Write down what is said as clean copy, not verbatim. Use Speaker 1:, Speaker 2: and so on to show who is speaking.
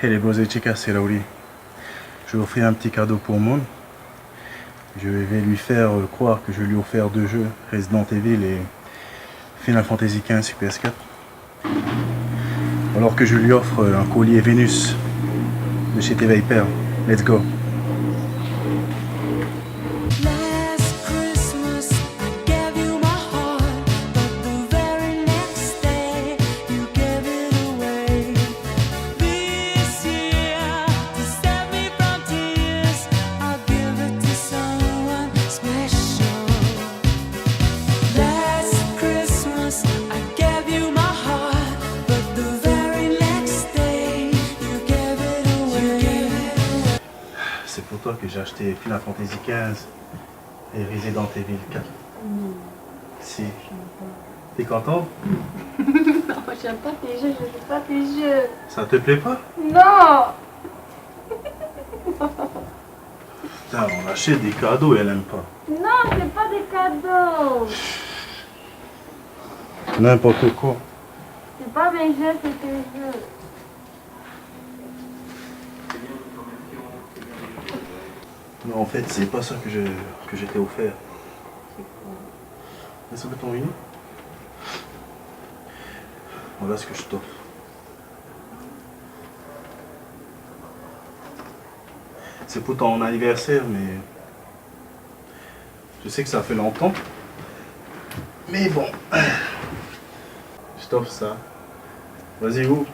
Speaker 1: Hey les bros et chicas, c'est Lauri. Je vais offrir un petit cadeau pour Moon. Je vais lui faire croire que je lui ai offert 2 jeux, Resident Evil et Final Fantasy XV sur PS4. Alors que je lui offre un collier Vénus de chez T-Viper. Let's go. C'est pour toi que j'ai acheté Final Fantasy XV et Resident Evil 4. Si. T'es content?
Speaker 2: Non, j'aime pas tes jeux, je joue pas tes jeux.
Speaker 1: Ça te plaît pas?
Speaker 2: Non.
Speaker 1: Putain, on achète des cadeaux et elle aime pas.
Speaker 2: Non, c'est pas des cadeaux.
Speaker 1: N'importe quoi.
Speaker 2: C'est pas mes jeux, c'est tes jeux.
Speaker 1: Non, en fait, c'est pas ça que je t'ai offert. Est-ce que ton mini? Voilà ce que je t'offre. C'est pour ton anniversaire, mais je sais que ça fait longtemps. Mais bon, je t'offre ça. Vas-y, ouvre.